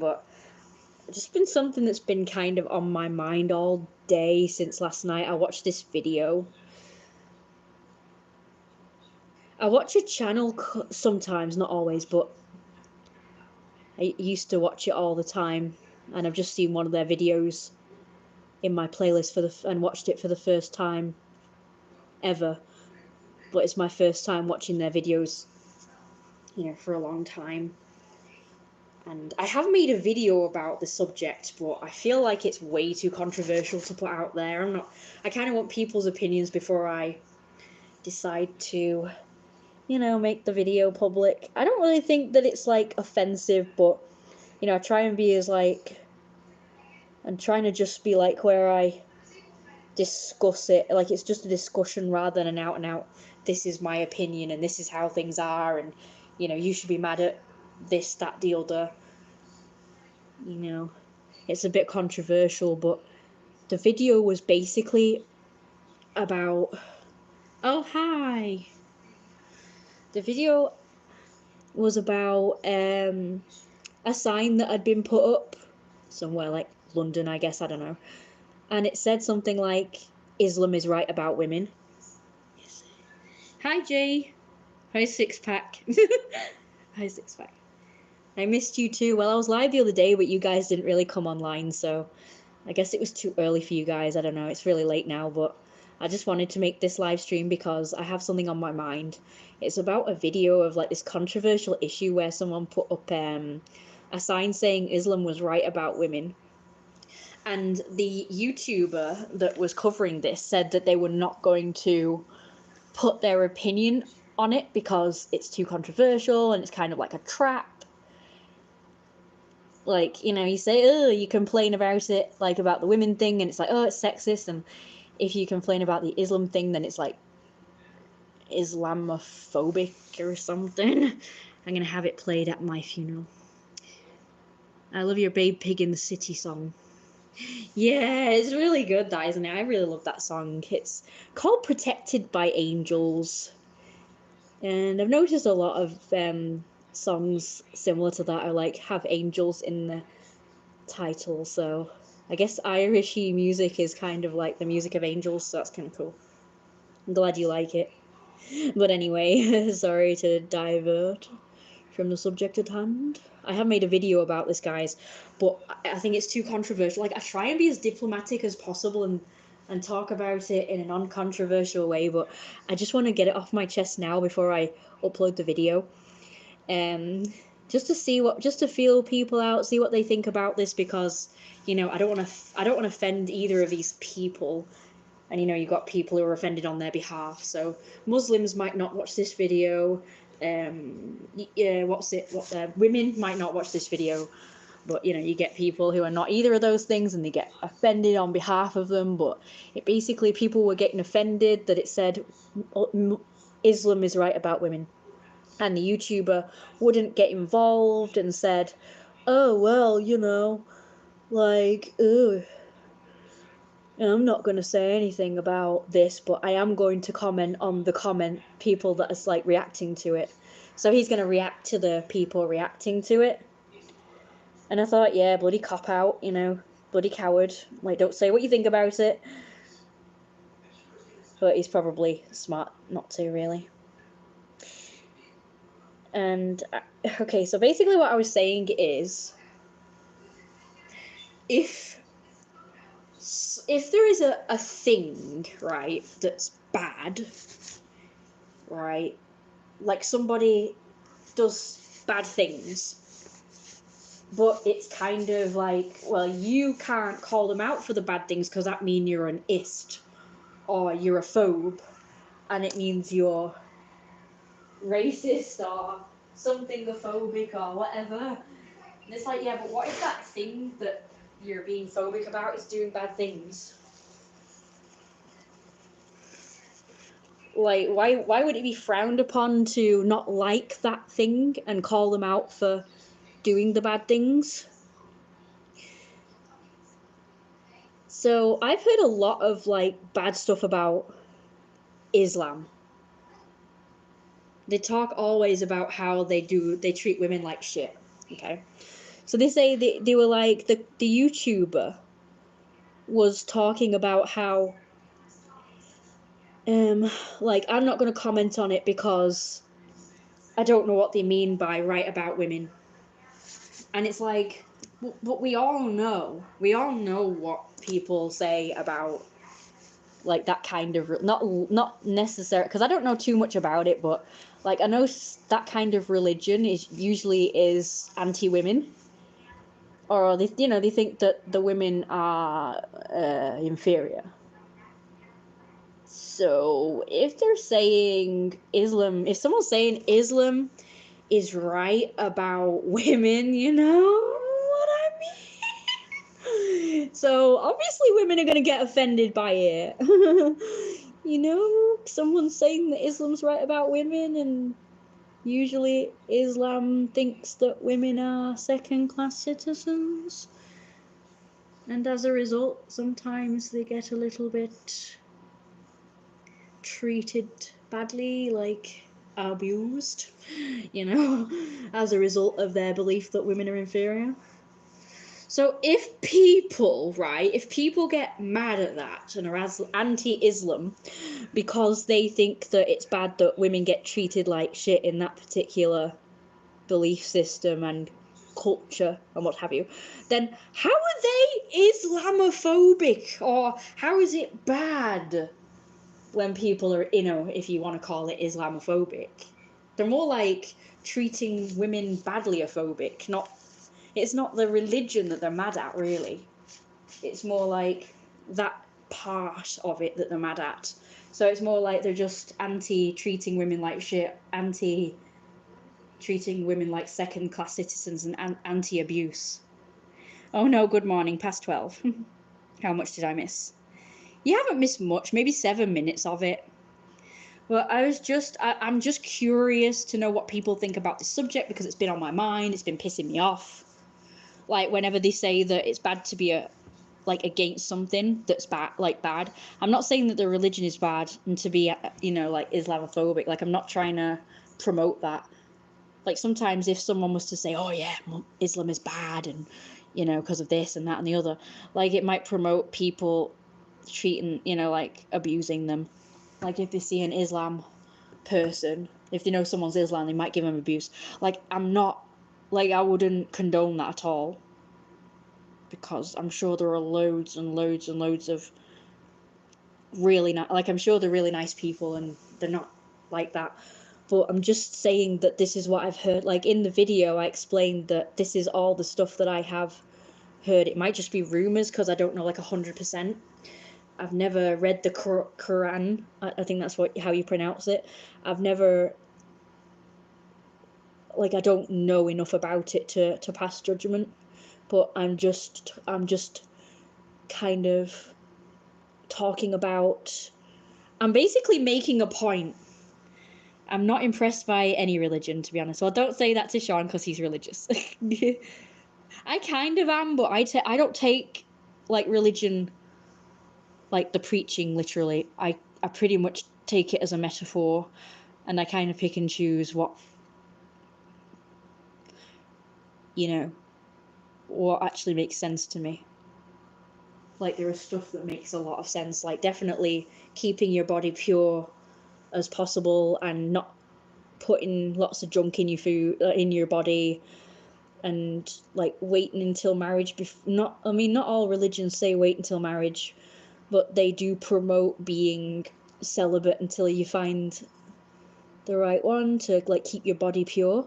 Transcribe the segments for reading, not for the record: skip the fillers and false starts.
but it's just been something that's been kind of on my mind all day since last night. I watched this video. I watch a channel sometimes, not always, but I used to watch it all the time, and I've just seen one of their videos in my playlist and watched it for the first time ever. But it's my first time watching their videos, for a long time. And I have made a video about the subject, but I feel like it's way too controversial to put out there. I kind of want people's opinions before I decide to, make the video public. I don't really think that it's, like, offensive, but, I try and be as, like, I'm trying to just be, like, where I discuss it, like, it's just a discussion rather than an out and out, this is my opinion and this is how things are, and, you should be mad at this, that, the other. It's a bit controversial, but the video was basically about, oh, hi. The video was about a sign that had been put up somewhere, like London, I guess, I don't know. And it said something like, Islam is right about women. Hi, Jay. Hi, Six Pack. Hi, Six Pack. I missed you too. Well, I was live the other day, but you guys didn't really come online, so I guess it was too early for you guys. I don't know. It's really late now, but I just wanted to make this live stream because I have something on my mind. It's about a video of, like, this controversial issue where someone put up a sign saying Islam was right about women. And the YouTuber that was covering this said that they were not going to put their opinion on it because it's too controversial and it's kind of like a trap. Like, you say, oh, you complain about it, like, about the women thing, and it's like, oh, it's sexist, and if you complain about the Islam thing, then it's like Islamophobic or something. I'm gonna have it played at my funeral. I love your Babe Pig in the City song. Yeah, it's really good, that, isn't it? I really love that song. It's called Protected by Angels. And I've noticed a lot of songs similar to that are, like, have angels in the title, so I guess Irishy music is kind of like the music of angels, so that's kind of cool. I'm glad you like it. But anyway, sorry to divert from the subject at hand. I have made a video about this, guys, but I think it's too controversial. Like, I try and be as diplomatic as possible and talk about it in a non-controversial way, but I just want to get it off my chest now before I upload the video. Just to feel people out, see what they think about this, because, I don't want to offend either of these people. And, you got people who are offended on their behalf. So Muslims might not watch this video. Women might not watch this video. But, you get people who are not either of those things and they get offended on behalf of them. But basically people were getting offended that it said Islam is right about women. And the YouTuber wouldn't get involved and said, oh, well, like, ugh, I'm not going to say anything about this, but I am going to comment on the people that is, like, reacting to it. So he's going to react to the people reacting to it. And I thought, yeah, bloody cop-out, bloody coward. Like, don't say what you think about it. But he's probably smart not to, really. And, okay, so basically what I was saying is, if there is a thing, right, that's bad, right, like somebody does bad things, but it's kind of like, well, you can't call them out for the bad things because that means you're an ist, or you're a phobe, and it means you're racist, or something phobic, or whatever. And it's like, yeah, but what if that thing that you're being phobic about is doing bad things? Like, why would it be frowned upon to not like that thing and call them out for doing the bad things? So I've heard a lot of, like, bad stuff about Islam. They talk always about how they treat women like shit, okay? So they say they were like, the YouTuber was talking about how, like, I'm not going to comment on it because I don't know what they mean by right about women. And it's like, but we all know what people say about, like, that kind of, not necessary, because I don't know too much about it, but like, I know that kind of religion usually is anti-women, or they, you know, they think that the women are inferior. So if they're saying Islam, if someone's saying Islam is right about women, you know what I mean? So obviously women are going to get offended by it. You know, someone's saying that Islam's right about women, and usually Islam thinks that women are second-class citizens. And as a result, sometimes they get a little bit treated badly, like abused, you know, as a result of their belief that women are inferior. So if people get mad at that and are anti-Islam because they think that it's bad that women get treated like shit in that particular belief system and culture and what have you, then how are they Islamophobic, or how is it bad when people are, you know, if you want to call it Islamophobic? They're more like treating women badly-ophobic. It's not the religion that they're mad at, really. It's more like that part of it that they're mad at. So it's more like they're just anti-treating women like shit, anti-treating women like second-class citizens, and anti-abuse. Oh no, good morning, past 12. How much did I miss? You haven't missed much, maybe 7 minutes of it. Well, I'm just curious to know what people think about this subject, because it's been on my mind, it's been pissing me off. Like, whenever they say that it's bad to be against something that's bad. I'm not saying that the religion is bad and to be, you know, like, Islamophobic. Like, I'm not trying to promote that. Like, sometimes if someone was to say, oh yeah, Islam is bad, and, you know, because of this and that and the other, like, it might promote people treating, you know, like, abusing them. Like, if they see an Islam person, if they know someone's Islam, they might give them abuse. Like, I'm not, like, I wouldn't condone that at all, because I'm sure there are loads and loads and loads of really nice, like, I'm sure they're really nice people and they're not like that. But I'm just saying that this is what I've heard. Like, in the video, I explained that this is all the stuff that I have heard. It might just be rumors, because I don't know, like, 100%. I've never read the Quran. I think that's how you pronounce it. I've never, like, I don't know enough about it to pass judgment. But I'm just kind of talking about, I'm basically making a point. I'm not impressed by any religion, to be honest. Well, don't say that to Sean, because he's religious. I kind of am, but I don't take, like, religion, like, the preaching, literally. I pretty much take it as a metaphor, and I kind of pick and choose what, you know, what actually makes sense to me. Like, there is stuff that makes a lot of sense, like, definitely keeping your body pure as possible and not putting lots of junk in your food, in your body, and, like, waiting until marriage. Not all religions say wait until marriage, but they do promote being celibate until you find the right one to, like, keep your body pure.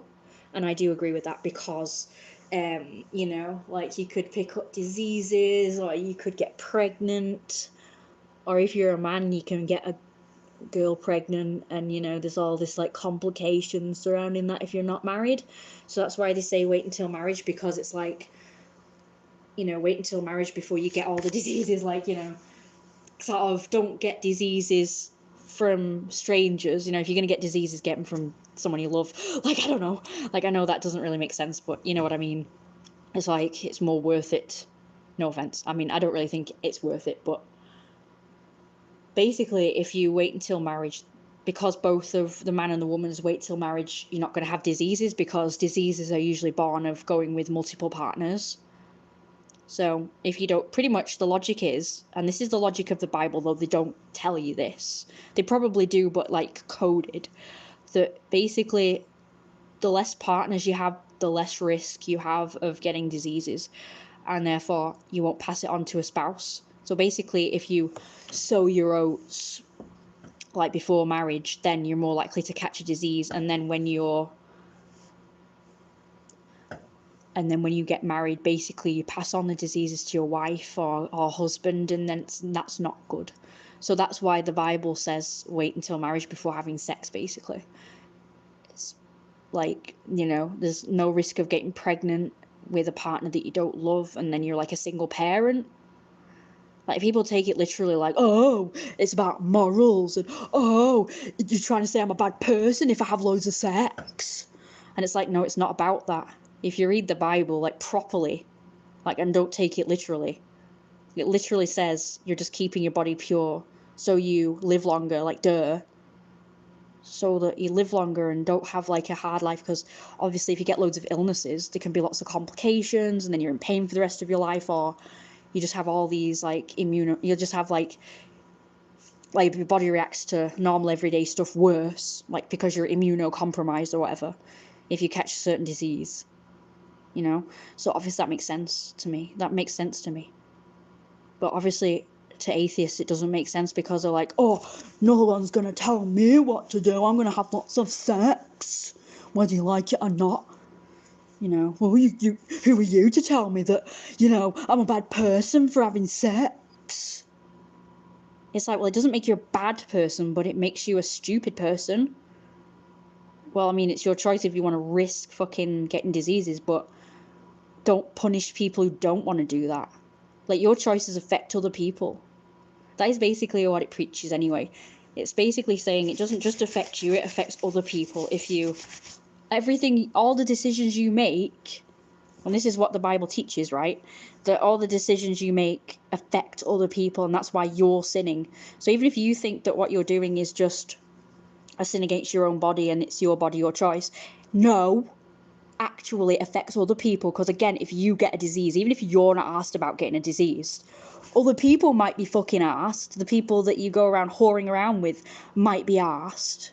And I do agree with that, because you know, like, you could pick up diseases, or you could get pregnant, or if you're a man, you can get a girl pregnant, and, you know, there's all this, like, complications surrounding that if you're not married. So that's why they say wait until marriage, because it's like, you know, wait until marriage before you get all the diseases. Like, you know, sort of don't get diseases from strangers. You know, if you're gonna get diseases, get them from someone you love. Like, I don't know, like, I know that doesn't really make sense, but you know what I mean. It's like, it's more worth it. No offense, I mean, I don't really think it's worth it, but basically, if you wait until marriage, because both of the man and the woman's wait till marriage, you're not going to have diseases, because diseases are usually born of going with multiple partners. So if you don't, pretty much the logic is, and this is the logic of the Bible, though they don't tell you this, they probably do, but like coded, that basically the less partners you have, the less risk you have of getting diseases, and therefore you won't pass it on to a spouse. So basically, if you sow your oats like before marriage, then you're more likely to catch a disease, and then when you get married, basically you pass on the diseases to your wife or husband, and then that's not good. So that's why the Bible says wait until marriage before having sex, basically. It's like, you know, there's no risk of getting pregnant with a partner that you don't love, and then you're like a single parent. Like, people take it literally like, oh, it's about morals, and oh, you're trying to say I'm a bad person if I have loads of sex. And it's like, no, it's not about that. If you read the Bible, like, properly, like, and don't take it literally, it literally says you're just keeping your body pure so you live longer, like, duh. So that you live longer and don't have, like, a hard life, because obviously if you get loads of illnesses, there can be lots of complications, and then you're in pain for the rest of your life, or you just have all these, like, you'll just have, like your body reacts to normal everyday stuff worse, like, because you're immunocompromised or whatever, if you catch a certain disease, you know? So obviously that makes sense to me. But obviously to atheists it doesn't make sense, because they're like, oh, no one's gonna tell me what to do, I'm gonna have lots of sex, whether you like it or not. You know, well, you who are you to tell me that, you know, I'm a bad person for having sex? It's like, well, it doesn't make you a bad person, but it makes you a stupid person. Well, I mean, it's your choice if you want to risk fucking getting diseases, but don't punish people who don't want to do that. Like, your choices affect other people. That is basically what it preaches anyway. It's basically saying it doesn't just affect you, it affects other people. All the decisions you make, and this is what the Bible teaches, right? That all the decisions you make affect other people, and that's why you're sinning. So even if you think that what you're doing is just a sin against your own body and it's your body, your choice, no, actually it affects other people. Because again, if you get a disease, even if you're not asked about getting a disease, other people might be fucking asked. The people that you go around whoring around with might be asked.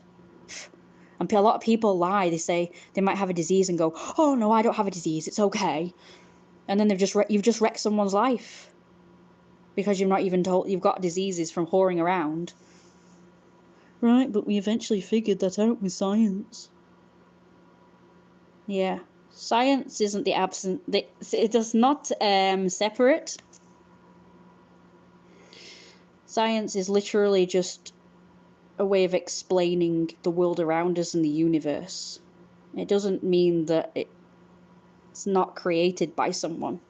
And a lot of people lie. They say they might have a disease and go, oh no, I don't have a disease, it's okay. And then you've just wrecked someone's life, because you've not even told you've got diseases from whoring around. Right, but we eventually figured that out with science. Yeah, science isn't the absent. It does not separate. Science is literally just a way of explaining the world around us and the universe. It doesn't mean that it's not created by someone.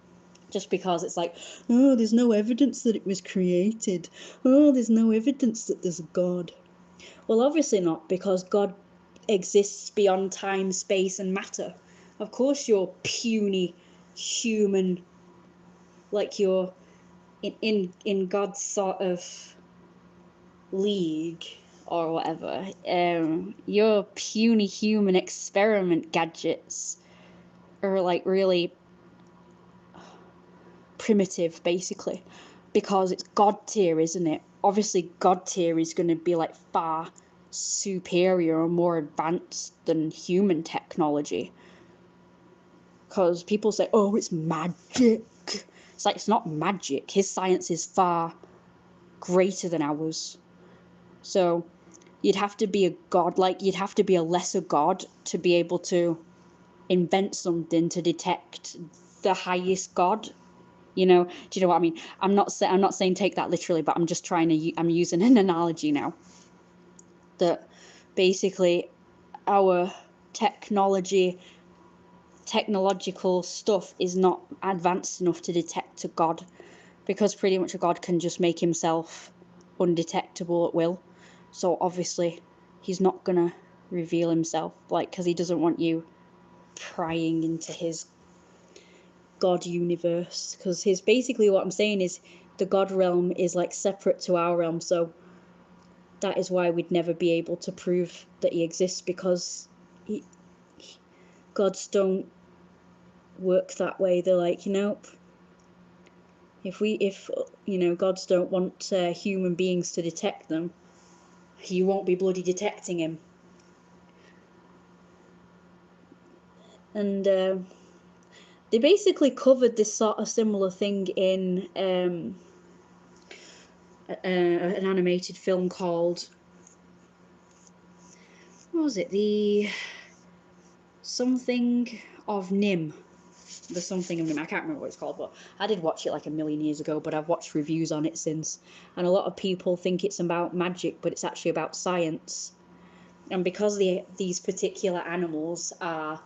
Just because it's like, oh, there's no evidence that it was created. Oh, there's no evidence that there's a God. Well, obviously not, because God exists beyond time, space, and matter. Of course you're puny human, like you're in God's sort of league or whatever. Your puny human experiment gadgets are like really primitive, basically, because it's God tier, isn't it? Obviously God tier is going to be like far superior or more advanced than human technology, because people say, oh, it's magic. It's like, it's not magic. His science is far greater than ours. So you'd have to be a god, like you'd have to be a lesser god to be able to invent something to detect the highest god. You know, do you know what I mean? I'm not saying take that literally, but I'm just I'm using an analogy now. That basically our technological stuff is not advanced enough to detect a god, because pretty much a god can just make himself undetectable at will. So obviously he's not gonna reveal himself, like, because he doesn't want you prying into his God universe. Because basically what I'm saying is the God realm is like separate to our realm. So that is why we'd never be able to prove that he exists, because gods don't work that way. They're like, nope. If gods don't want human beings to detect them, you won't be bloody detecting him. And they basically covered this sort of similar thing in an animated film called, what was it? The something of Nim. The something of Nim. I can't remember what it's called, but I did watch it like a million years ago, but I've watched reviews on it since. And a lot of people think it's about magic, but it's actually about science. And because these particular animals are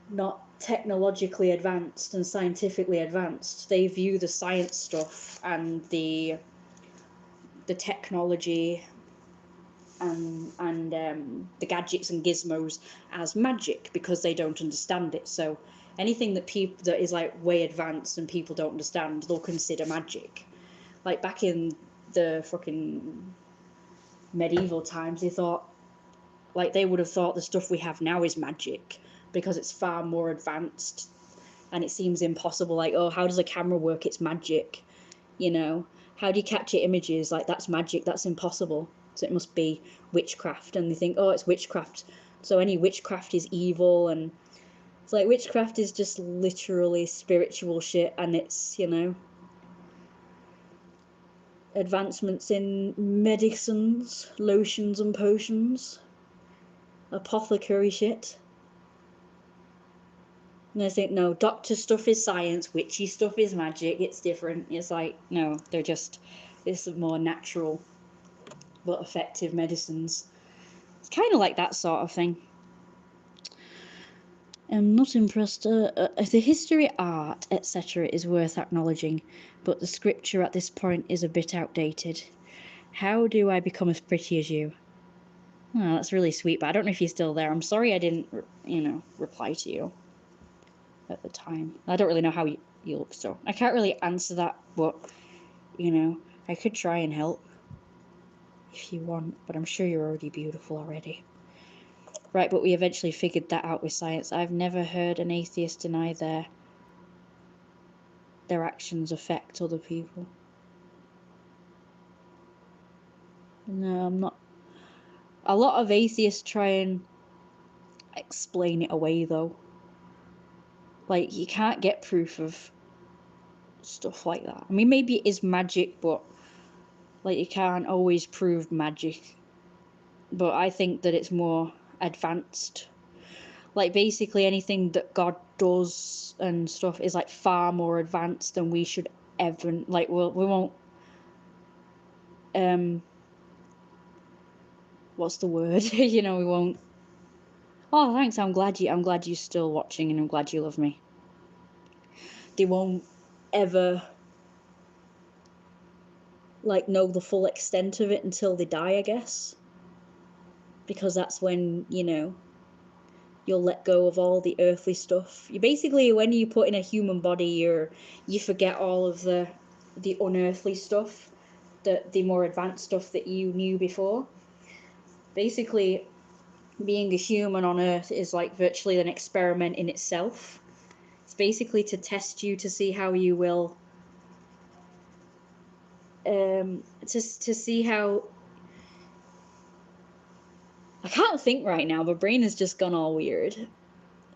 not technologically advanced and scientifically advanced, they view the science stuff and the technology and the gadgets and gizmos as magic, because they don't understand it. So anything that is like way advanced and people don't understand, they'll consider magic. Like back in the fucking medieval times, they would have thought the stuff we have now is magic, because it's far more advanced and it seems impossible. Like, oh, how does a camera work? It's magic. How do you capture images? Like, that's magic, that's impossible. So it must be witchcraft. And they think, oh, it's witchcraft, so any witchcraft is evil. And it's like, witchcraft is just literally spiritual shit, and it's, advancements in medicines, lotions and potions, apothecary shit. And I think, no, doctor stuff is science, witchy stuff is magic, it's different. It's like, no, it's more natural but effective medicines. It's kind of like that sort of thing. I'm not impressed. The history, art, etc. is worth acknowledging, but the scripture at this point is a bit outdated. How do I become as pretty as you? Oh, that's really sweet, but I don't know if you're still there. I'm sorry I didn't, reply to you at the time. I don't really know how you look, so I can't really answer that, but, I could try and help if you want, but I'm sure you're already beautiful already. Right, but we eventually figured that out with science. I've never heard an atheist deny their actions affect other people. No, I'm not. A lot of atheists try and explain it away, though. Like, you can't get proof of stuff like that. I mean, maybe it is magic, but, like, you can't always prove magic. But I think that it's more advanced. Like, basically anything that God does and stuff is, like, far more advanced than we should ever, like, we won't, what's the word? We won't. Oh, thanks. I'm glad you're still watching, and I'm glad you love me. They won't ever, like, know the full extent of it until they die, I guess. Because that's when, you'll let go of all the earthly stuff. You basically, when you put in a human body, you forget all of the unearthly stuff, the more advanced stuff that you knew before. Basically, being a human on Earth is like virtually an experiment in itself. It's basically to test you, to see how you will, to see how. I can't think right now. My brain has just gone all weird.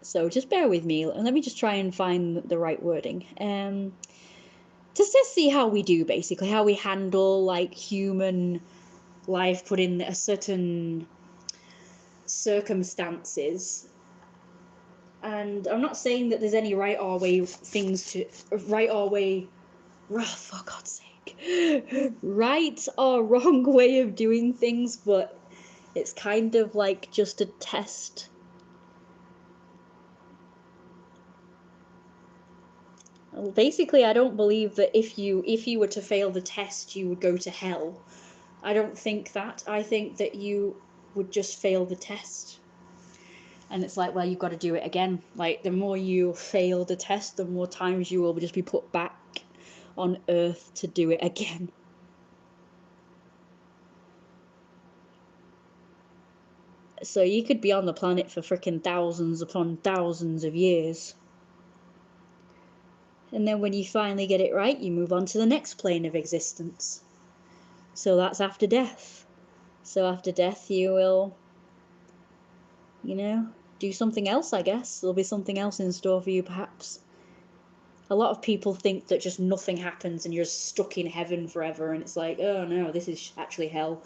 So just bear with me. Let me just try and find the right wording. Just to see how we do, basically, how we handle, like, human life put in a certain circumstances. And I'm not saying that there's any right or way things to right or way, for God's sake, right or wrong way of doing things, but it's kind of like just a test. Basically, I don't believe that if you were to fail the test, you would go to hell. I don't think that. I think that you would just fail the test. And it's like, well, you've got to do it again. Like, the more you fail the test, the more times you will just be put back on Earth to do it again. So you could be on the planet for freaking thousands upon thousands of years. And then when you finally get it right, you move on to the next plane of existence. So that's after death. So after death, you will, do something else, I guess. There'll be something else in store for you, perhaps. A lot of people think that just nothing happens and you're stuck in heaven forever, and it's like, oh no, this is actually hell.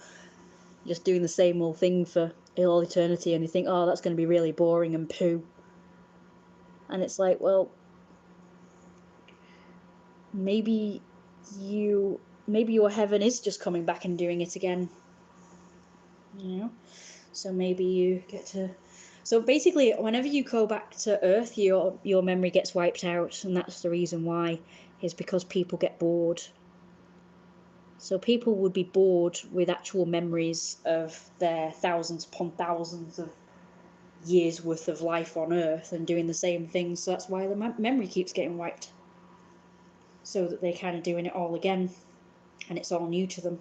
You're just doing the same old thing for all eternity, and you think, oh, that's going to be really boring and poo. And it's like, well, maybe your heaven is just coming back and doing it again. So maybe you get to. So basically, whenever you go back to Earth, your memory gets wiped out, and that's the reason why, is because people get bored. So people would be bored with actual memories of their thousands upon thousands of years worth of life on Earth and doing the same things. So that's why the memory keeps getting wiped. So that they're kind of doing it all again, and it's all new to them.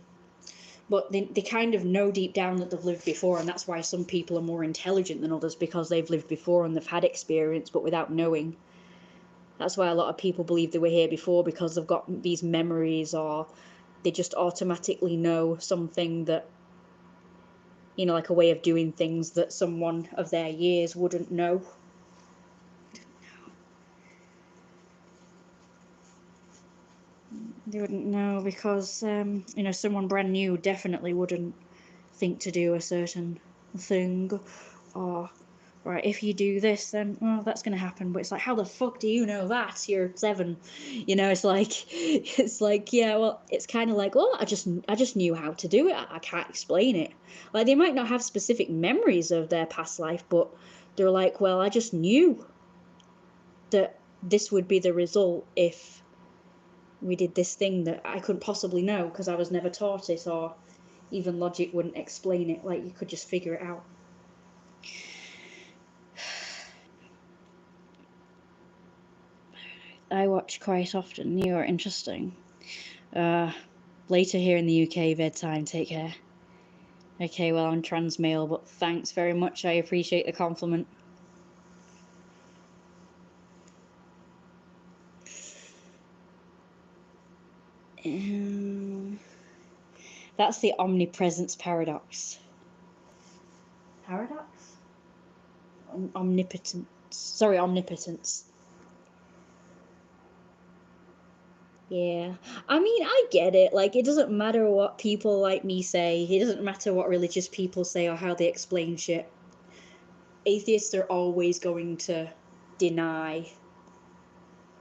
But they kind of know deep down that they've lived before, and that's why some people are more intelligent than others, because they've lived before and they've had experience, but without knowing. That's why a lot of people believe they were here before, because they've got these memories, or they just automatically know something that, like a way of doing things that someone of their years wouldn't know. They wouldn't know because, someone brand new definitely wouldn't think to do a certain thing, or right, if you do this, then that's going to happen. But it's like, how the fuck do you know that? You're 7. It's like, yeah, well, it's kind of like, well, I just knew how to do it. I can't explain it. Like, they might not have specific memories of their past life, but they're like, well, I just knew that this would be the result if we did this thing that I couldn't possibly know because I was never taught it, or even logic wouldn't explain it. Like, you could just figure it out. I watch quite often. You're interesting. Later here in the UK, bedtime. Take care. Okay, well, I'm trans male, but thanks very much. I appreciate the compliment. That's the omnipresence paradox. Paradox? Omnipotence. Sorry, omnipotence. Yeah. I mean, I get it. Like, it doesn't matter what people like me say. It doesn't matter what religious people say or how they explain shit. Atheists are always going to deny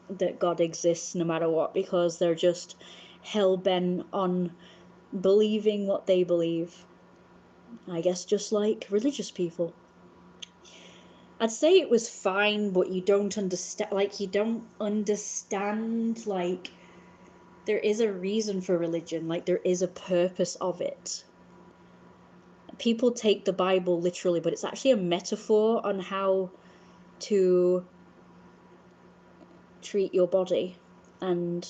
that God exists no matter what, because they're just hell-bent on believing what they believe. I guess just like religious people. I'd say it was fine, but you don't understand, like, there is a reason for religion, like, there is a purpose of it. People take the Bible literally, but it's actually a metaphor on how to treat your body and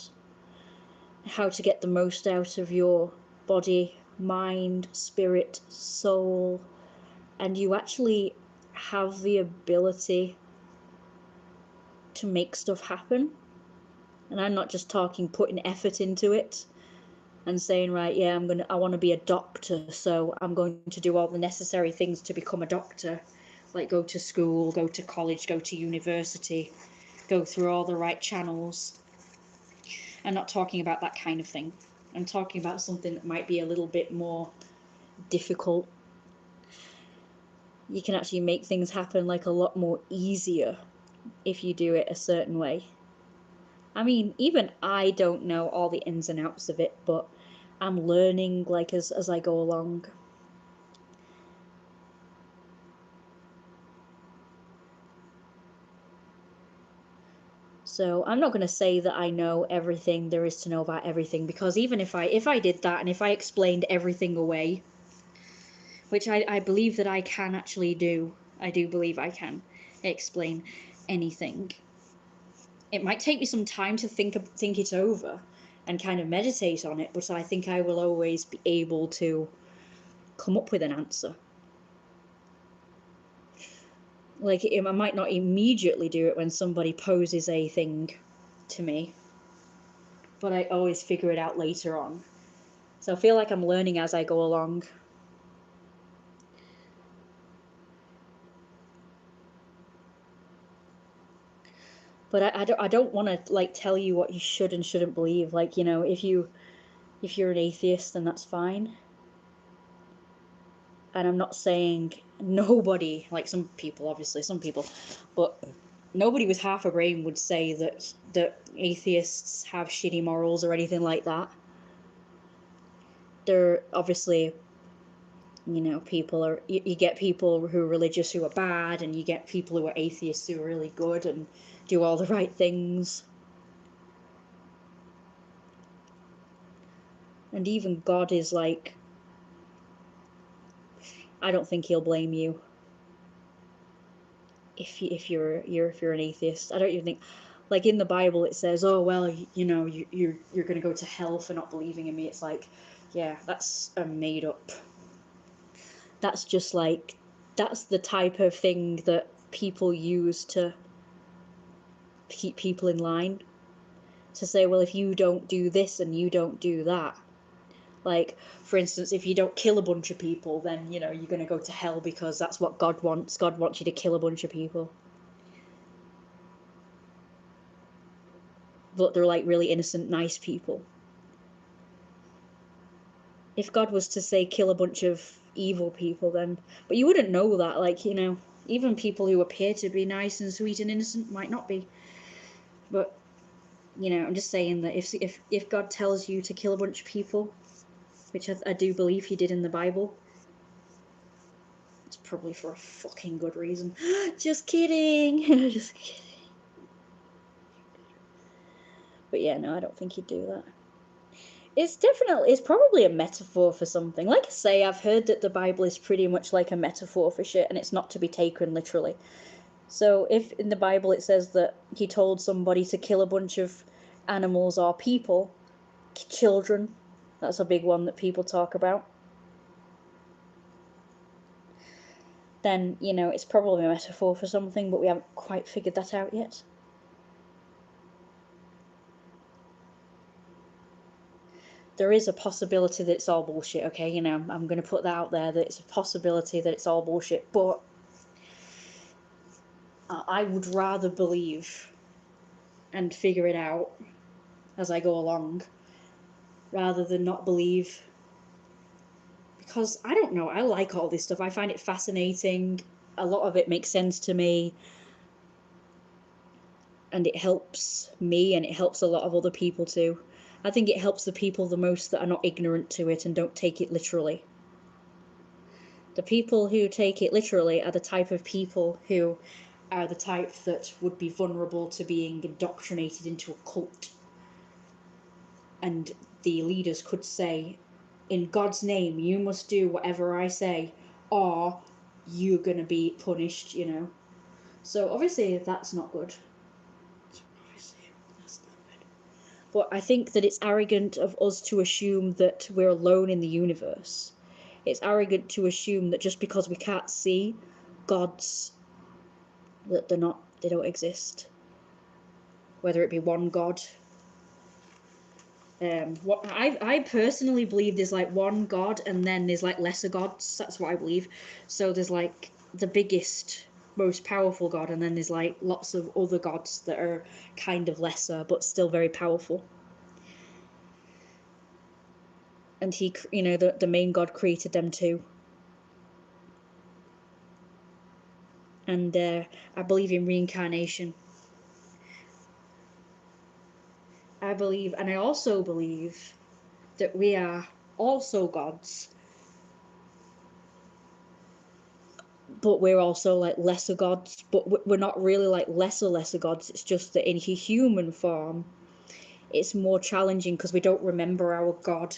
how to get the most out of your body, mind, spirit, soul, and you actually have the ability to make stuff happen. And I'm not just talking putting effort into it and saying, right, yeah, I want to be a doctor, so I'm going to do all the necessary things to become a doctor, like go to school, go to college, go to university, go through all the right channels. I'm not talking about that kind of thing. I'm talking about something that might be a little bit more difficult. You can actually make things happen like a lot more easier if you do it a certain way. I mean, even I don't know all the ins and outs of it, but I'm learning like as I go along. So I'm not going to say that I know everything there is to know about everything, because even if I did that and if I explained everything away, which I believe that I can actually do, I do believe I can explain anything. It might take me some time to think it over and kind of meditate on it, but I think I will always be able to come up with an answer. Like, I might not immediately do it when somebody poses a thing to me, but I always figure it out later on. So I feel like I'm learning as I go along. But I don't want to like tell you what you should and shouldn't believe. Like, you know, if you're an atheist, then that's fine. And I'm not saying nobody, like some people, obviously some people, but nobody with half a brain would say that atheists have shitty morals or anything like that. They're obviously, you know, people are, you get people who are religious who are bad, and you get people who are atheists who are really good and do all the right things. And even God is like, I don't think he'll blame you if you're an atheist. I don't even think, like in the Bible it says, oh well, you know, you're gonna go to hell for not believing in me. It's like, yeah, that's a made up. That's just like, that's the type of thing that people use to keep people in line. To say, well, if you don't do this and you don't do that, like for instance, if you don't kill a bunch of people, then you know you're gonna go to hell because that's what God wants. God wants you to kill a bunch of people. But they're like really innocent, nice people. If God was to say kill a bunch of evil people, then, but you wouldn't know that, like, you know, even people who appear to be nice and sweet and innocent might not be. But you know, I'm just saying that if God tells you to kill a bunch of people, which I do believe he did in the Bible, it's probably for a fucking good reason. Just kidding. Just kidding. But yeah, no, I don't think he'd do that. It's probably a metaphor for something. Like I say, I've heard that the Bible is pretty much like a metaphor for shit, and it's not to be taken literally. So if in the Bible it says that he told somebody to kill a bunch of animals or people, children, that's a big one that people talk about, then, you know, it's probably a metaphor for something, but we haven't quite figured that out yet. There is a possibility that it's all bullshit, okay? You know, I'm going to put that out there, that it's a possibility that it's all bullshit, but I would rather believe and figure it out as I go along rather than not believe. Because I don't know, I like all this stuff. I find it fascinating. A lot of it makes sense to me. And it helps me, and it helps a lot of other people too. I think it helps the people the most that are not ignorant to it and don't take it literally. The people who take it literally are the type of people who are the type that would be vulnerable to being indoctrinated into a cult. And the leaders could say, in God's name, you must do whatever I say, or you're going to be punished, you know. So obviously that's not good. But I think that it's arrogant of us to assume that we're alone in the universe. It's arrogant to assume that just because we can't see gods, that they don't exist. Whether it be one god. What I personally believe there's like one god, and then there's like lesser gods. That's what I believe. So there's like the biggest, most powerful god, and then there's like lots of other gods that are kind of lesser but still very powerful. And he, you know, the main god created them too. And I believe in reincarnation. I believe, and I also believe that we are also gods, but we're also like lesser gods. But we're not really like lesser gods. It's just that in human form, it's more challenging because we don't remember our god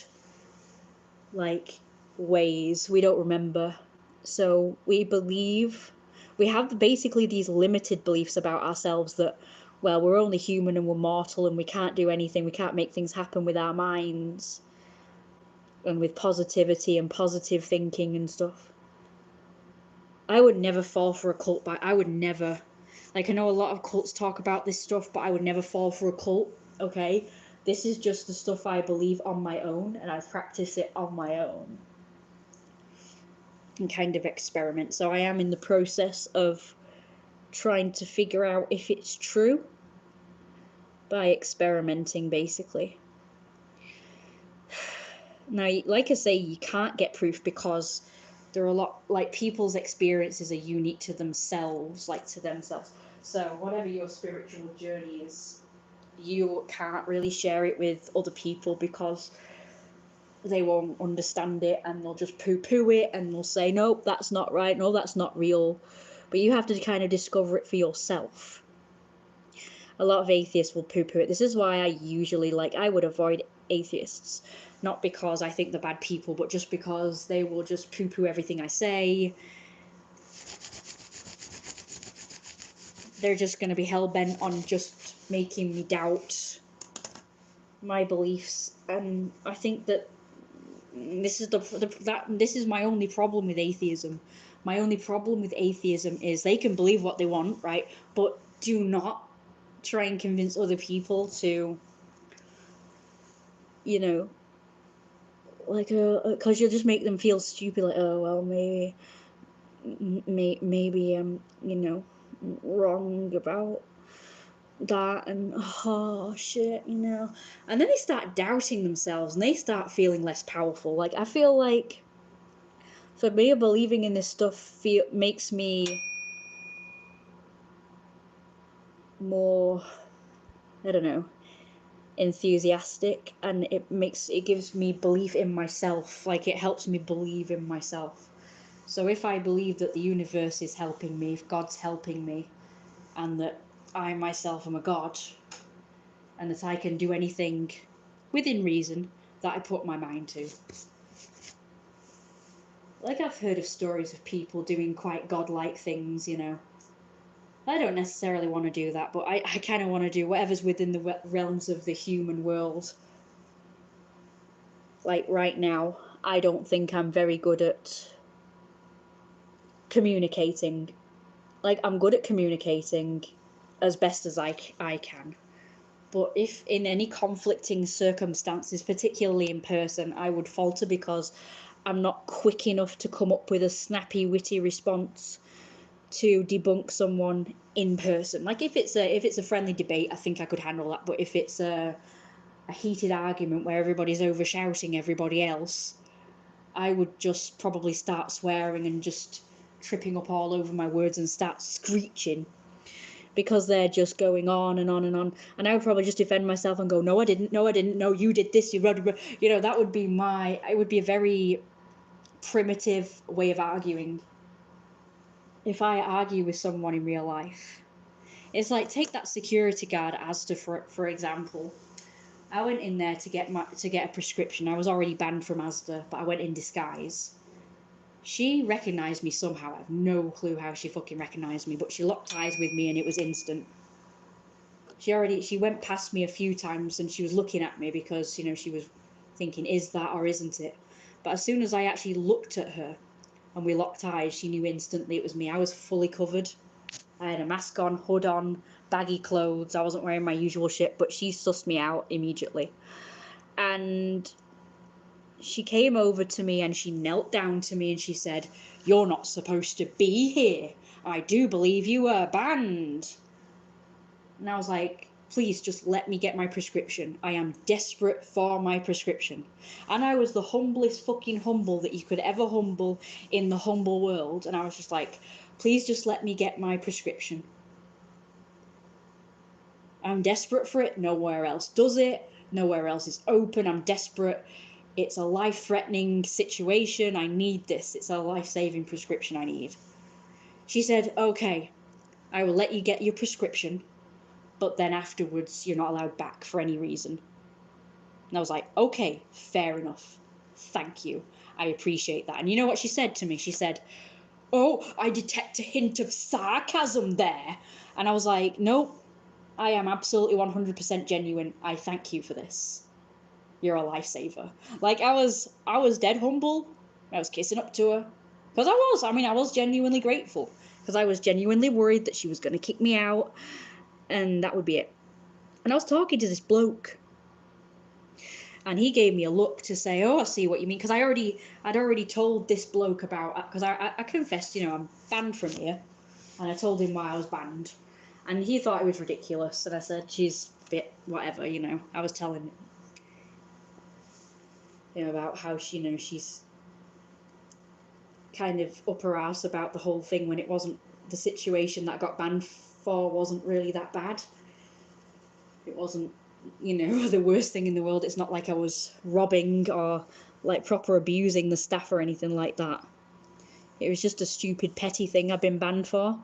like ways. We don't remember, so we have basically these limited beliefs about ourselves that, well, we're only human and we're mortal and we can't do anything, we can't make things happen with our minds and with positivity and positive thinking and stuff. I would never fall for a cult, but I would never, like, I know a lot of cults talk about this stuff, but I would never fall for a cult, okay? This is just the stuff I believe on my own, and I practice it on my own and kind of experiment. So I am in the process of trying to figure out if it's true by experimenting, basically. Now, like I say, you can't get proof because there are a lot, like, people's experiences are unique to themselves, So whatever your spiritual journey is, you can't really share it with other people because they won't understand it, and they'll just poo-poo it, and they'll say, nope, that's not right, no, that's not real. But you have to kind of discover it for yourself. A lot of atheists will poo-poo it. This is why I would avoid atheists, not because I think they're bad people, but just because they will just poo-poo everything I say. They're just going to be hell-bent on just making me doubt my beliefs, and I think that this is my only problem with atheism. My only problem with atheism is they can believe what they want, right? But do not try and convince other people to, you know, like, because you'll just make them feel stupid, like, oh, well, maybe I'm, wrong about that, and oh shit, and then they start doubting themselves, and they start feeling less powerful. Like, I feel like, for me, believing in this stuff makes me more, I don't know, enthusiastic, and it gives me belief in myself. Like, it helps me believe in myself. So if I believe that the universe is helping me, if God's helping me, and that I myself am a god, and that I can do anything within reason that I put my mind to. Like, I've heard of stories of people doing quite godlike things, I don't necessarily want to do that, but I kind of want to do whatever's within the realms of the human world. Like, right now, I don't think I'm very good at communicating. Like, I'm good at communicating as best as I can. But if in any conflicting circumstances, particularly in person, I would falter because I'm not quick enough to come up with a snappy, witty response to debunk someone in person. Like, if it's a friendly debate, I think I could handle that. But if it's a heated argument where everybody's over shouting everybody else, I would just probably start swearing and just tripping up all over my words and start screeching because they're just going on and on and on. And I would probably just defend myself and go, no, I didn't, no, you did this, that would be it would be a very primitive way of arguing. If I argue with someone in real life, it's like, take that security guard at Asda for example. I went in there to get a prescription. I was already banned from Asda, but I went in disguise. She recognised me somehow. I have no clue how she fucking recognised me, but she locked eyes with me and it was instant. She went past me a few times and she was looking at me because, she was thinking, is that or isn't it? But as soon as I actually looked at her and we locked eyes, she knew instantly it was me. I was fully covered. I had a mask on, hood on, baggy clothes. I wasn't wearing my usual shit, but she sussed me out immediately. And she came over to me and she knelt down to me and she said, you're not supposed to be here. I do believe you were banned. And I was like, please just let me get my prescription. I am desperate for my prescription. And I was the humblest fucking humble that you could ever humble in the humble world. And I was just like, please just let me get my prescription. I'm desperate for it. Nowhere else does it. Nowhere else is open. I'm desperate. It's a life-threatening situation. I need this. It's a life-saving prescription I need. She said, okay, I will let you get your prescription, but then afterwards you're not allowed back for any reason. And I was like, okay, fair enough. Thank you. I appreciate that. And you know what she said to me? She said, oh, I detect a hint of sarcasm there. And I was like, nope, I am absolutely 100% genuine. I thank you for this. You're a lifesaver. Like, I was dead humble. I was kissing up to her. Because I was genuinely grateful. Because I was genuinely worried that she was going to kick me out, and that would be it. And I was talking to this bloke, and he gave me a look to say, oh, I see what you mean. Because I'd already told this bloke about, because I confessed, you know, I'm banned from here. And I told him why I was banned. And he thought it was ridiculous. And I said, she's a bit whatever, you know. I was telling him about how she, you know, she's kind of up her ass about the whole thing when it wasn't, the situation that I got banned for wasn't really that bad. It wasn't, you know, the worst thing in the world. It's not like I was robbing or like proper abusing the staff or anything like that. It was just a stupid petty thing I've been banned for.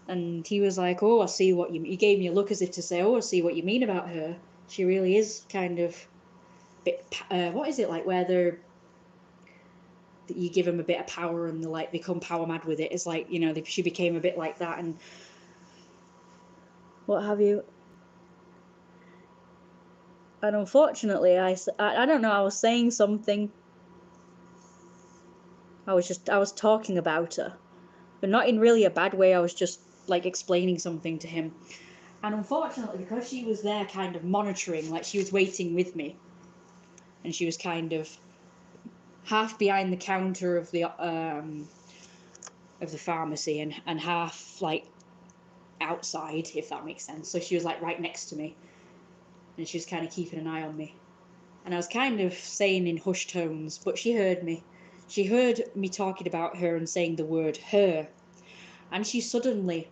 And he was like, oh, I see what you... He gave me a look as if to say, oh, I see what you mean about her. She really is kind of a bit... what is it, like, where they're... that you give them a bit of power and they, like, become power mad with it. It's like, you know, she became a bit like that and... what have you. And unfortunately, I don't know, I was saying something. I was talking about her. But not in really a bad way, I was just, like, explaining something to him. And unfortunately, because she was there kind of monitoring, like she was waiting with me, and she was kind of half behind the counter of the pharmacy and half like outside, if that makes sense. So she was like right next to me, and she was kind of keeping an eye on me. And I was kind of saying in hushed tones, but she heard me. She heard me talking about her and saying the word her, and she suddenly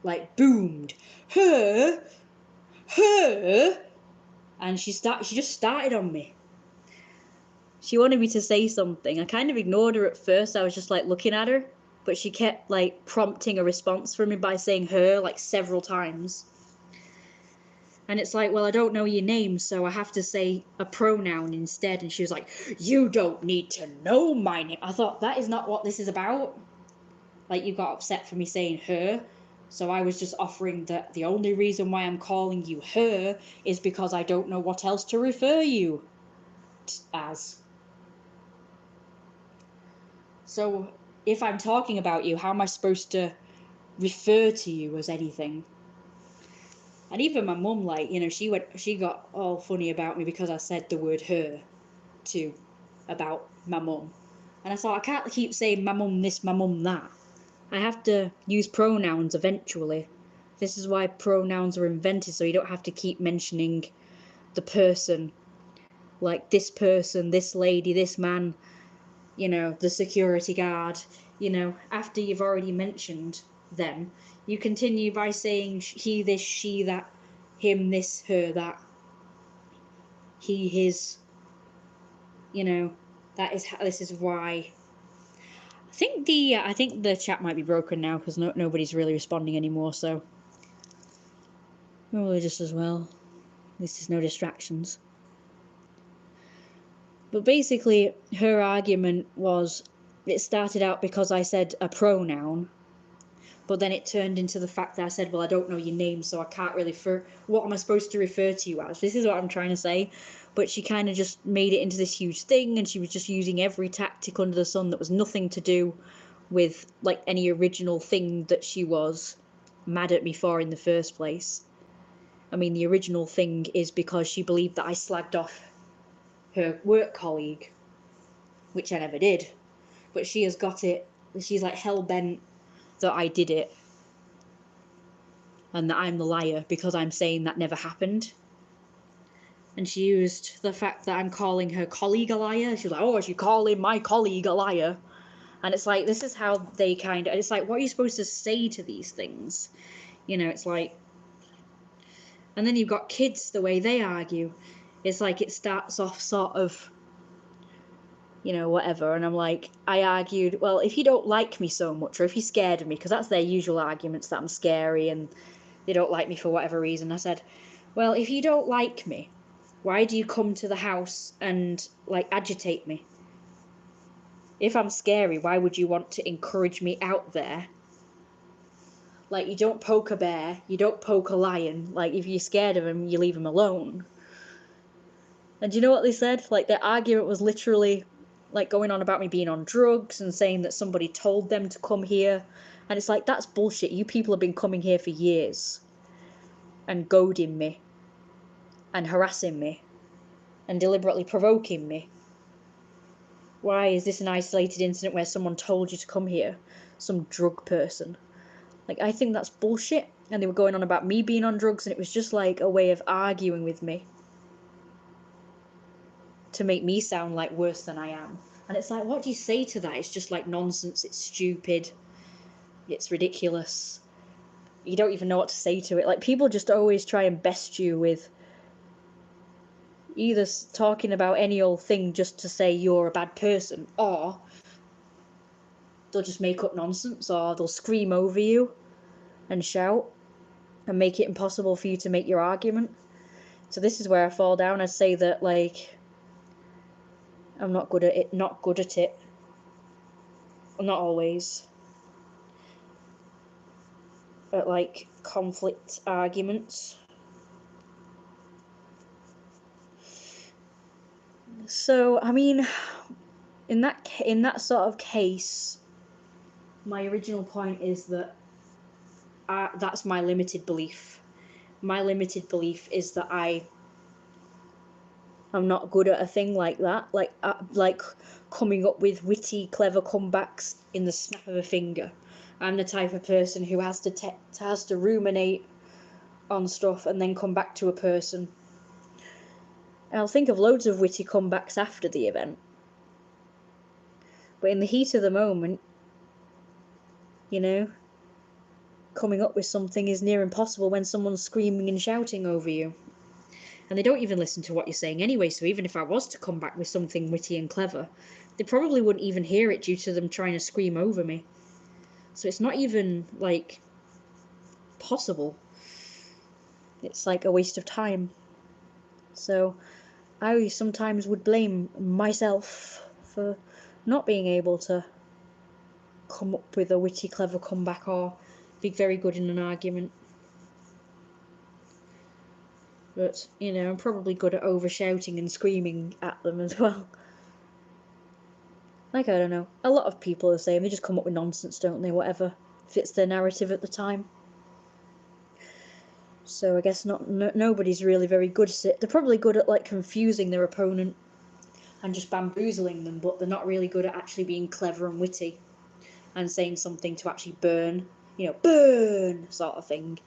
like boomed, her, and she just started on me. She wanted me to say something. I kind of ignored her at first. I was just like looking at her, but she kept like prompting a response from me by saying her like several times. And it's like, well, I don't know your name, so I have to say a pronoun instead. And she was like, you don't need to know my name. I thought, that is not what this is about. Like, you got upset for me saying her. So I was just offering that the only reason why I'm calling you her is because I don't know what else to refer you as. So if I'm talking about you, how am I supposed to refer to you as anything? And even my mum, like, you know, she got all funny about me because I said the word her too about my mum. And I thought, I can't keep saying my mum this, my mum that. I have to use pronouns eventually. This is why pronouns are invented, so you don't have to keep mentioning the person. Like this person, this lady, this man, you know, the security guard, you know, after you've already mentioned them, you continue by saying he, this, she, that, him, this, her, that, he, his, you know, this is why. I think the chat might be broken now because nobody's really responding anymore, so probably just as well. At least there's no distractions. But basically, her argument was, it started out because I said a pronoun, but then it turned into the fact that I said, well, I don't know your name, so I can't really what am I supposed to refer to you as? This is what I'm trying to say. But she kind of just made it into this huge thing, and she was just using every tactic under the sun that was nothing to do with like any original thing that she was mad at me for in the first place. I mean, the original thing is because she believed that I slagged off her work colleague, which I never did. But she has got it, she's like hell-bent that I did it and that I'm the liar because I'm saying that never happened. And she used the fact that I'm calling her colleague a liar. She's like, oh, she's calling my colleague a liar. And it's like, this is how they kind of, it's like, what are you supposed to say to these things? You know, it's like, and then you've got kids, the way they argue. It's like it starts off sort of, you know, whatever. And I'm like, I argued, well, if you don't like me so much, or if you're scared of me, because that's their usual arguments, that I'm scary and they don't like me for whatever reason. I said, well, if you don't like me, why do you come to the house and like agitate me? If I'm scary, why would you want to encourage me out there? Like, you don't poke a bear, you don't poke a lion. Like, if you're scared of him, you leave him alone. And do you know what they said? Like, their argument was literally, like going on about me being on drugs and saying that somebody told them to come here. And it's like, that's bullshit. You people have been coming here for years and goading me and harassing me and deliberately provoking me. Why is this an isolated incident where someone told you to come here? Some drug person. Like, I think that's bullshit. And they were going on about me being on drugs, and it was just like a way of arguing with me to make me sound like worse than I am. And it's like, what do you say to that? It's just like nonsense. It's stupid. It's ridiculous. You don't even know what to say to it. Like, people just always try and best you with either talking about any old thing just to say you're a bad person, or they'll just make up nonsense, or they'll scream over you and shout and make it impossible for you to make your argument. So this is where I fall down. I say that, like, I'm not good at it. Not always. At, like, conflict arguments. So, I mean, in that sort of case, my original point is that that's my limited belief. My limited belief is that I'm not good at a thing like that, like coming up with witty, clever comebacks in the snap of a finger. I'm the type of person who has to ruminate on stuff and then come back to a person. And I'll think of loads of witty comebacks after the event. But in the heat of the moment, you know, coming up with something is near impossible when someone's screaming and shouting over you. And they don't even listen to what you're saying anyway, so even if I was to come back with something witty and clever, they probably wouldn't even hear it due to them trying to scream over me. So it's not even, like, possible. It's like a waste of time. So I sometimes would blame myself for not being able to come up with a witty, clever comeback or be very good in an argument. But, you know, I'm probably good at over-shouting and screaming at them as well. Like, I don't know. A lot of people are saying they just come up with nonsense, don't they? Whatever fits their narrative at the time. So I guess nobody's really very good at it. They're probably good at, like, confusing their opponent and just bamboozling them, but they're not really good at actually being clever and witty and saying something to actually burn, you know, burn sort of thing,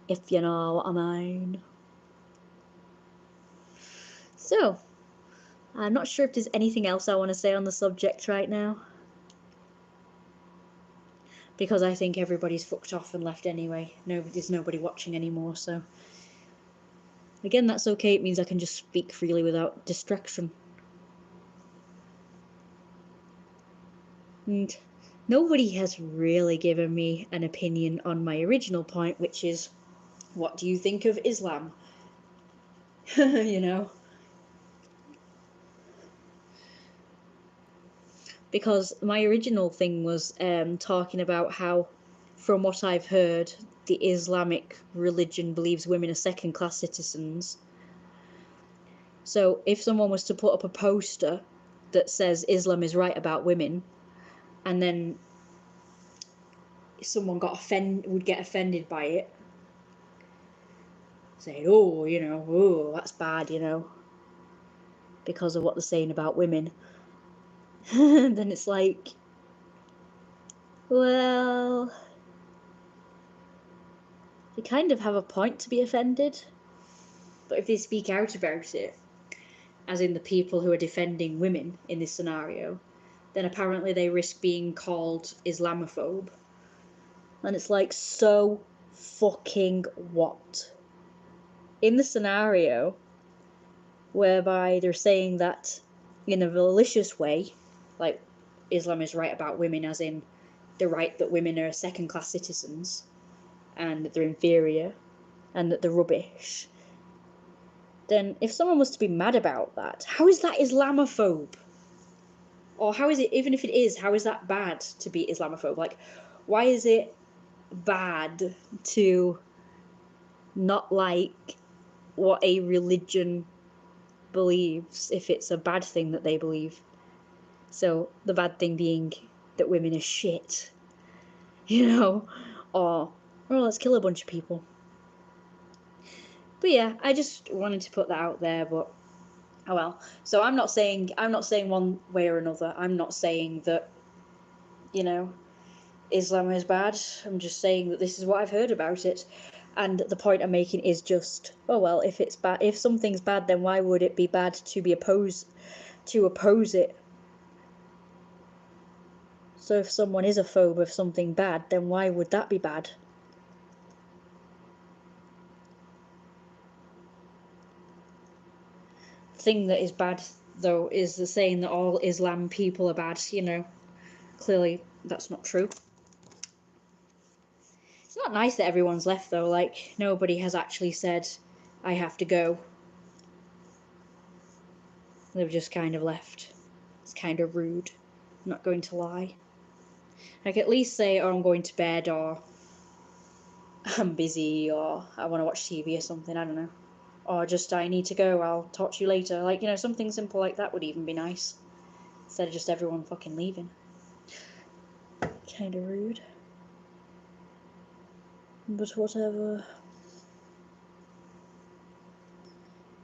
if you know what I mean. So, I'm not sure if there's anything else I want to say on the subject right now, because I think everybody's fucked off and left anyway. There's nobody watching anymore, so again, that's okay. It means I can just speak freely without distraction. And nobody has really given me an opinion on my original point, which is, what do you think of Islam? You know? Because my original thing was talking about how, from what I've heard, the Islamic religion believes women are second-class citizens. So if someone was to put up a poster that says Islam is right about women, and then someone would get offended by it, saying, oh, you know, oh, that's bad, you know, because of what they're saying about women, then it's like, well, they kind of have a point to be offended. But if they speak out about it, as in the people who are defending women in this scenario, then apparently they risk being called Islamophobe. And it's like, so fucking what? In the scenario whereby they're saying that in a malicious way, like Islam is right about women, as in the right that women are second-class citizens and that they're inferior and that they're rubbish, then if someone was to be mad about that, how is that Islamophobe? Or how is it, even if it is, how is that bad to be Islamophobe? Like, why is it bad to not like what a religion believes if it's a bad thing that they believe? So the bad thing being that women are shit, you know, or, well, let's kill a bunch of people. But yeah, I just wanted to put that out there, but oh well. So I'm not saying one way or another. I'm not saying that, you know, Islam is bad. I'm just saying that this is what I've heard about it. And the point I'm making is just, oh well, if it's bad, if something's bad, then why would it be bad to oppose it? So if someone is a phobe of something bad, then why would that be bad? The thing that is bad, though, is the saying that all Islam people are bad, you know. Clearly, that's not true. It's not nice that everyone's left, though. Like, nobody has actually said, I have to go. They've just kind of left. It's kind of rude. I'm not going to lie. I could at least say, oh, I'm going to bed, or I'm busy, or I want to watch TV or something, I don't know. Or just, I need to go, I'll talk to you later. Like, you know, something simple like that would even be nice. Instead of just everyone fucking leaving. Kind of rude. But whatever.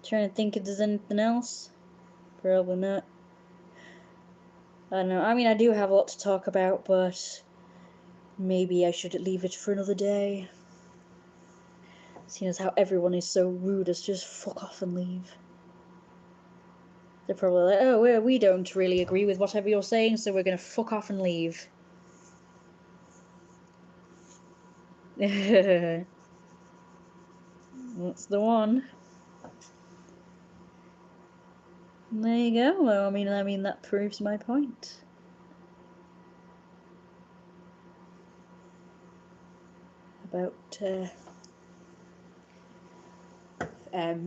Trying to think if there's anything else. Probably not. I don't know. I mean, I do have a lot to talk about, but maybe I should leave it for another day. Seeing as how everyone is so rude as just fuck off and leave. They're probably like, oh, we don't really agree with whatever you're saying, so we're gonna fuck off and leave. That's the one. There you go. Well, I mean that proves my point. About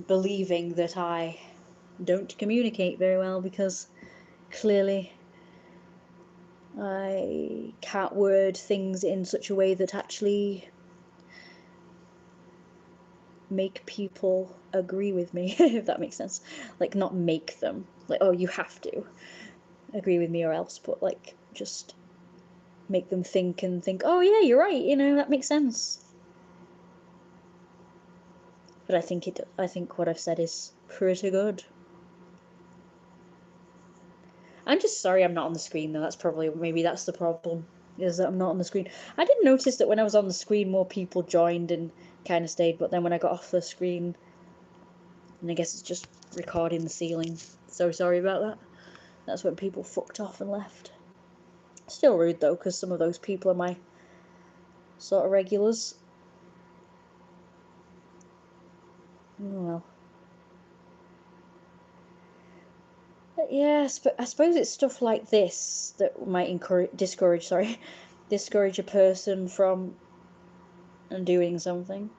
believing that I don't communicate very well, because clearly I can't word things in such a way that actually make people agree with me, if that makes sense. Like, not make them, like, oh, you have to agree with me or else, but like, just make them think, oh yeah, you're right, you know, that makes sense. But I think what I've said is pretty good. I'm just sorry I'm not on the screen, though. Maybe that's the problem, is that I'm not on the screen. I did notice that when I was on the screen, more people joined and kind of stayed, but then when I got off the screen, and I guess it's just recording the ceiling. So sorry about that. That's when people fucked off and left. Still rude, though, because some of those people are my sort of regulars. Oh well. But yeah, I suppose it's stuff like this that might discourage a person from doing something.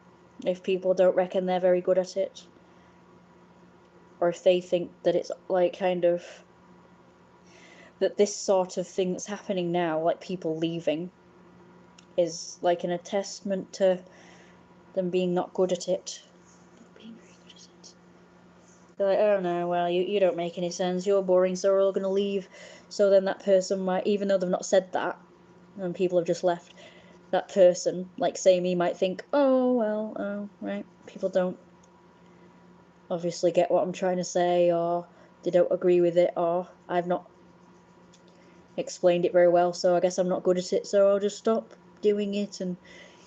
If people don't reckon they're very good at it, or if they think that it's like kind of that this sort of thing that's happening now, like people leaving, is like an attestament to them being not good at it. Being very good at it. They're like, oh no, well, you don't make any sense, you're boring, so we're all gonna leave. So then that person might, even though they've not said that, and people have just left, that person, like say me, might think, oh well, oh right, people don't obviously get what I'm trying to say, or they don't agree with it, or I've not explained it very well, so I guess I'm not good at it, so I'll just stop doing it, and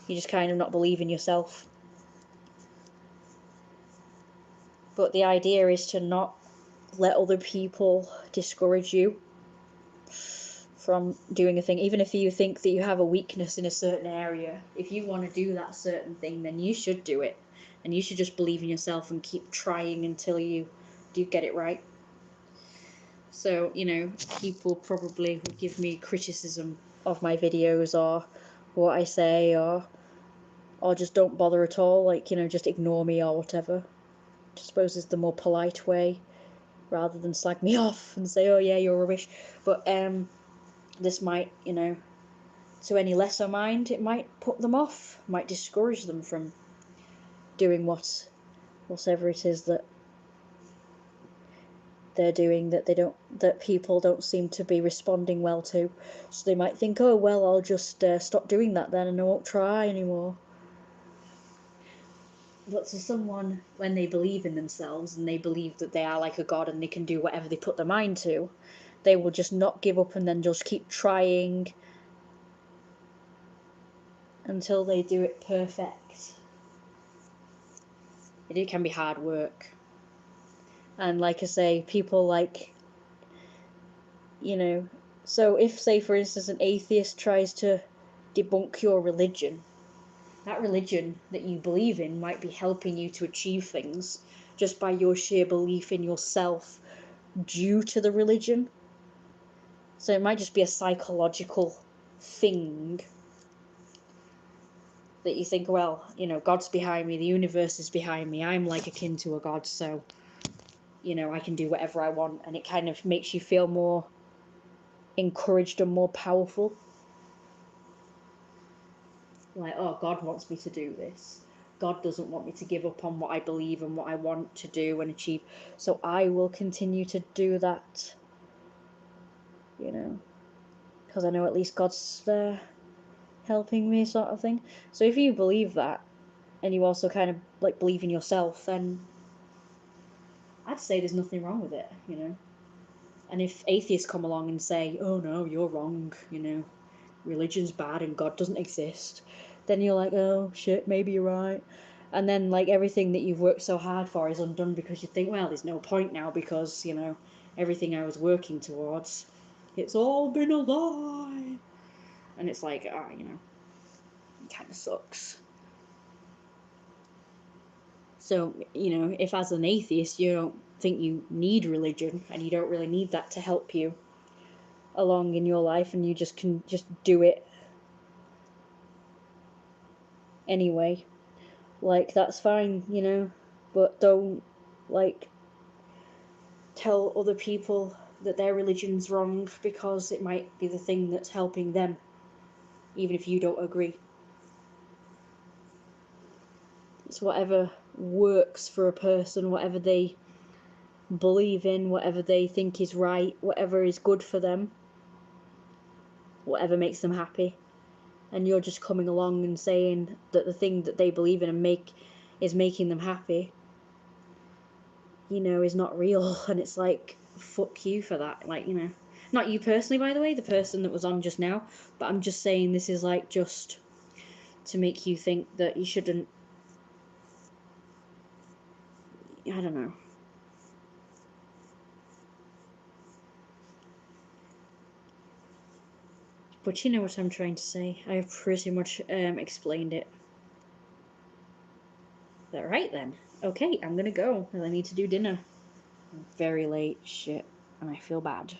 you just kind of not believe in yourself. But the idea is to not let other people discourage you from doing a thing. Even if you think that you have a weakness in a certain area, if you want to do that certain thing, then you should do it, and you should just believe in yourself and keep trying until you do get it right. So, you know, people probably would give me criticism of my videos or what I say, or just don't bother at all, like, you know, just ignore me or whatever. I suppose is the more polite way, rather than slag me off and say, oh yeah, you're rubbish. But this might, you know, to any lesser mind, it might put them off, might discourage them from doing whatever it is that they're doing that people don't seem to be responding well to. So they might think, oh well, I'll just stop doing that then, and I won't try anymore. But to someone, when they believe in themselves and they believe that they are like a god and they can do whatever they put their mind to, they will just not give up and then just keep trying until they do it perfect. It can be hard work. And like I say, people like, so if, say, for instance, an atheist tries to debunk your religion, that religion that you believe in might be helping you to achieve things just by your sheer belief in yourself due to the religion. So it might just be a psychological thing that you think, well, God's behind me, the universe is behind me, I'm like akin to a god, so, I can do whatever I want, and it kind of makes you feel more encouraged and more powerful. Like, oh, God wants me to do this. God doesn't want me to give up on what I believe and what I want to do and achieve, so I will continue to do that, because I know at least God's there helping me, sort of thing. So if you believe that, and you also kind of like believe in yourself, then I'd say there's nothing wrong with it, And if atheists come along and say, oh no, you're wrong, religion's bad and God doesn't exist, then you're like, oh shit, maybe you're right. And then like everything that you've worked so hard for is undone because you think, well, there's no point now because, everything I was working towards, it's all been a lie. And it's like, it kind of sucks. So, if as an atheist you don't think you need religion and you don't really need that to help you along in your life, and you just can just do it anyway, like, that's fine, but don't, like, tell other people that their religion's wrong because it might be the thing that's helping them, even if you don't agree. It's whatever works for a person, whatever they believe in, whatever they think is right, whatever is good for them, whatever makes them happy. And you're just coming along and saying that the thing that they believe in and is making them happy, is not real. And it's like, fuck you for that. Like, not you personally, by the way, the person that was on just now, but I'm just saying this is like just to make you think that you shouldn't, I don't know. But you know what I'm trying to say. I've pretty much explained it. All right then. Okay, I'm gonna go. I need to do dinner. I'm very late. Shit. And I feel bad.